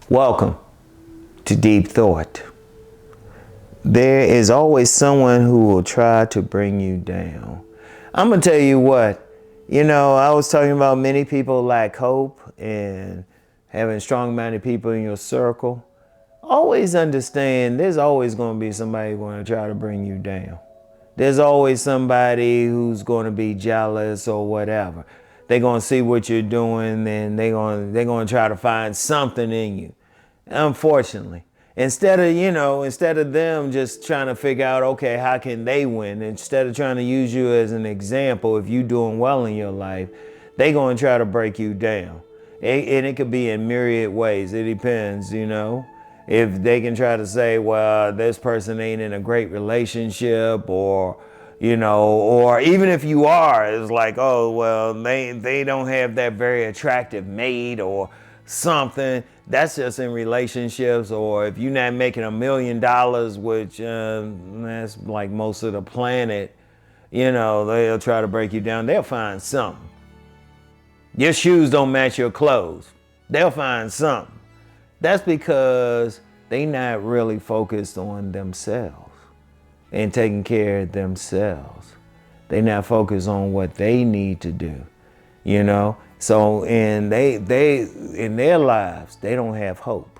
Welcome to Deep Thought. There is always someone who will try to bring you down. I'm going to tell you what, I was talking about many people lack hope and having strong-minded people in your circle. Always understand there's always going to be somebody going to try to bring you down. There's always somebody who's going to be jealous or whatever. They're going to see what you're doing and they're going to try to find something in you. Unfortunately, instead of them just trying to figure out, okay, how can they win? Instead of trying to use you as an example, if you're doing well in your life, they're going to try to break you down. And it could be in myriad ways. It depends, If they can try to say, well, this person ain't in a great relationship or even if you are, it's like, oh, well, they don't have that very attractive mate or something. That's just in relationships. Or if you're not making $1 million, which that's like most of the planet, they'll try to break you down. They'll find something. Your shoes don't match your clothes. They'll find something. That's because they not really focused on themselves and taking care of themselves. They not focused on what they need to do, So they in their lives, they don't have hope.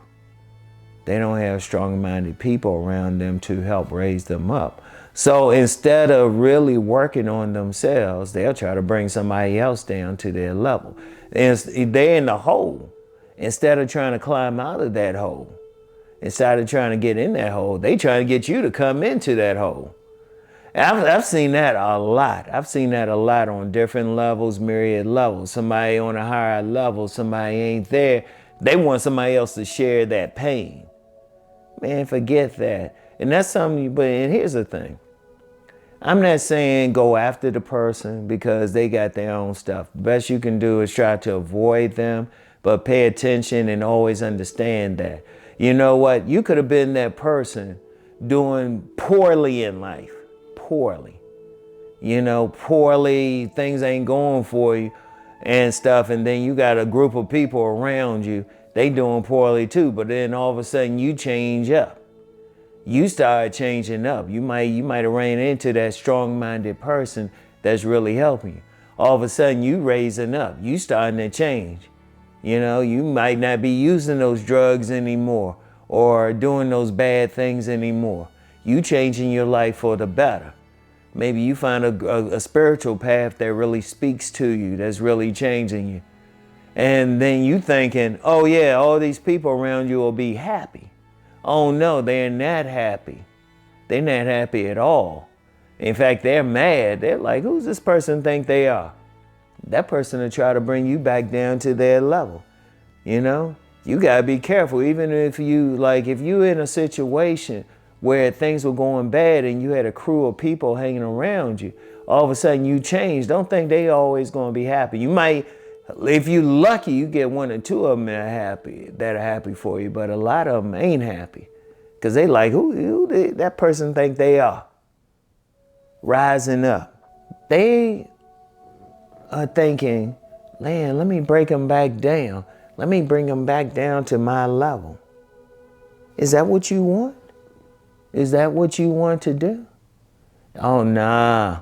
They don't have strong-minded people around them to help raise them up. So instead of really working on themselves, they'll try to bring somebody else down to their level. And they're in the hole. Instead of trying to climb out of that hole, instead of trying to get in that hole, they trying to get you to come into that hole. I've seen that a lot. I've seen that a lot on different levels, myriad levels. Somebody on a higher level, somebody ain't there. They want somebody else to share that pain. Man, forget that. And that's something, and here's the thing. I'm not saying go after the person because they got their own stuff. The best you can do is try to avoid them, but pay attention and always understand that. You know what? You could have been that person doing poorly in life. Poorly, things ain't going for you and stuff. And then you got a group of people around you, they doing poorly too. But then all of a sudden you change up. You start changing up. You might have ran into that strong-minded person that's really helping you. All of a sudden you raising up. You starting to change. You might not be using those drugs anymore or doing those bad things anymore. You changing your life for the better. Maybe you find a spiritual path that really speaks to you, that's really changing you. And then you thinking, oh yeah, all these people around you will be happy. Oh no, they're not happy. They're not happy at all. In fact, they're mad. They're like, who's this person think they are? That person will try to bring you back down to their level. You gotta be careful. Even if you in a situation where things were going bad and you had a crew of people hanging around you, all of a sudden you change. Don't think they always going to be happy. You might, if you're lucky, you get one or two of them that are happy for you, but a lot of them ain't happy because they like, who that person think they are? Rising up. They are thinking, man, let me break them back down. Let me bring them back down to my level. Is that what you want? Is that what you want to do? Oh, nah.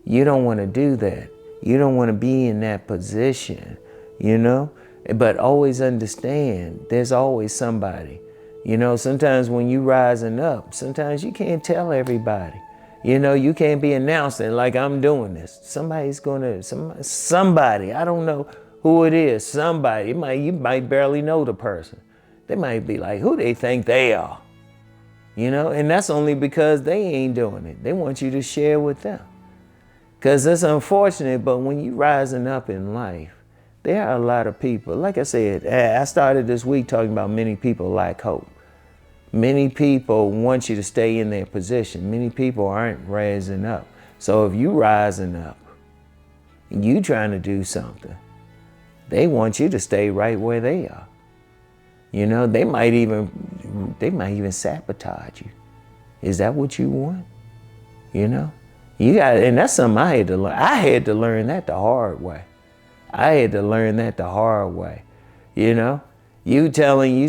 You don't want to do that. You don't want to be in that position, But always understand, there's always somebody. Sometimes when you rising up, sometimes you can't tell everybody. You can't be announcing like I'm doing this. Somebody, I don't know who it is, somebody. You might barely know the person. They might be like, who they think they are? And that's only because they ain't doing it. They want you to share with them. Because it's unfortunate, but when you rising up in life, there are a lot of people. Like I said, I started this week talking about many people lack hope. Many people want you to stay in their position. Many people aren't rising up. So if you rising up, you trying to do something, they want you to stay right where they are. They might even sabotage you. Is that what you want? You got, and that's something I had to learn. I had to learn that the hard way. You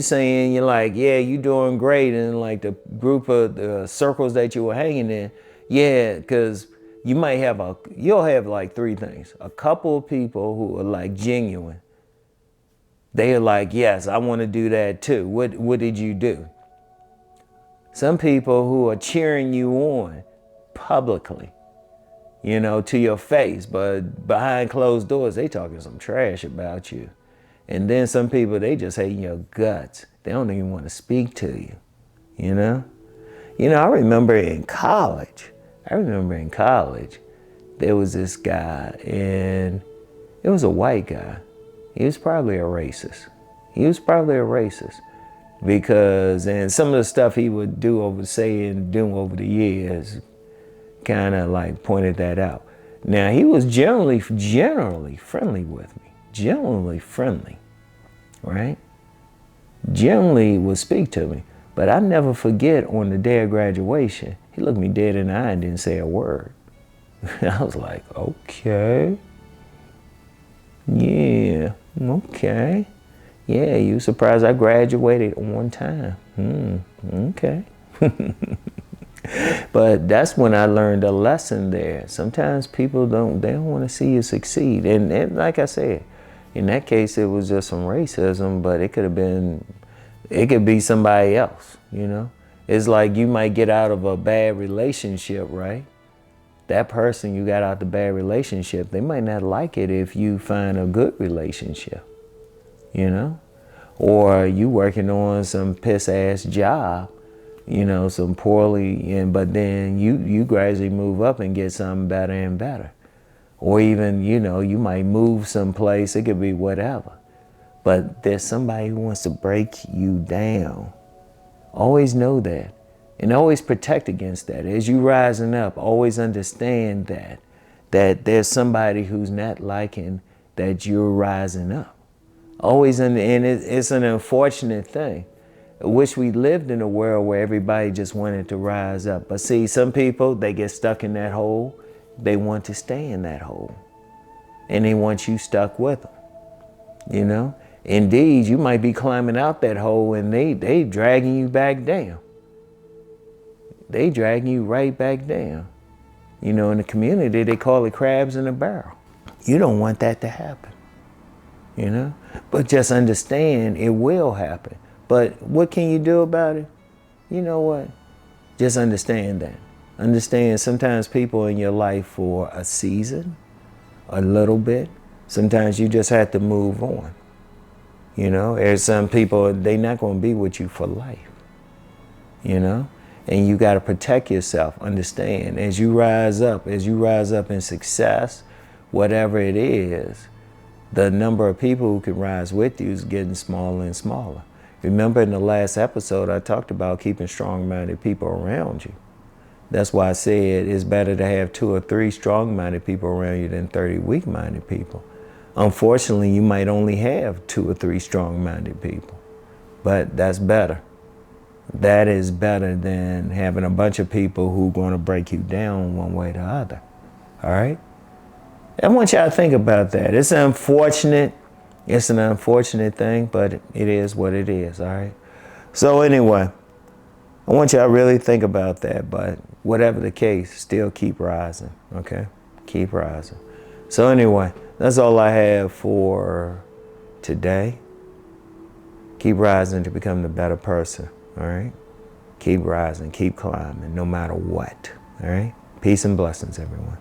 saying you're like, yeah, you doing great, and like the group of the circles that you were hanging in, yeah, because you'll have like three things. A couple of people who are like genuine. They are like, yes, I want to do that too. What did you do? Some people who are cheering you on publicly, to your face, but behind closed doors, they talking some trash about you. And then some people, they just hate your guts. They don't even want to speak to you, I remember in college, there was this guy, and it was a white guy. He was probably a racist. Because, and some of the stuff he would do over the years kind of like pointed that out. Now, he was generally friendly with me. Generally friendly, right? Generally would speak to me. But I never forget on the day of graduation, he looked me dead in the eye and didn't say a word. I was like, okay. Yeah, okay. Yeah, you surprised I graduated on time. Okay. But that's when I learned a lesson there. Sometimes people don't want to see you succeed. And like I said, in that case, it was just some racism, but it could be somebody else, It's like you might get out of a bad relationship, right? That person you got out the bad relationship, they might not like it if you find a good relationship, Or you working on some piss ass job, some poorly, but then you gradually move up and get something better and better. Or even, you might move someplace, it could be whatever. But there's somebody who wants to break you down. Always know that. And always protect against that. As you rising up, always understand that there's somebody who's not liking that you're rising up. Always, and it's an unfortunate thing. I wish we lived in a world where everybody just wanted to rise up. But see, some people, they get stuck in that hole. They want to stay in that hole. And they want you stuck with them, Indeed, you might be climbing out that hole and they dragging you back down. They dragging you right back down. In the community, they call it crabs in a barrel. You don't want that to happen, But just understand it will happen. But what can you do about it? You know what? Just understand that. Understand sometimes people in your life for a season, a little bit, sometimes you just have to move on. There's some people, they're not going to be with you for life, And you got to protect yourself. Understand, as you rise up in success, whatever it is, the number of people who can rise with you is getting smaller and smaller. Remember in the last episode, I talked about keeping strong-minded people around you. That's why I said it's better to have 2 or 3 strong-minded people around you than 30 weak-minded people. Unfortunately, you might only have 2 or 3 strong-minded people, but that's better. That is better than having a bunch of people who are going to break you down one way or the other. All right? I want y'all to think about that. It's an unfortunate thing, but it is what it is, all right? So anyway, I want y'all to really think about that, but whatever the case, still keep rising, okay? Keep rising. So anyway, that's all I have for today. Keep rising to become the better person, all right? Keep rising, keep climbing, no matter what, all right? Peace and blessings, everyone.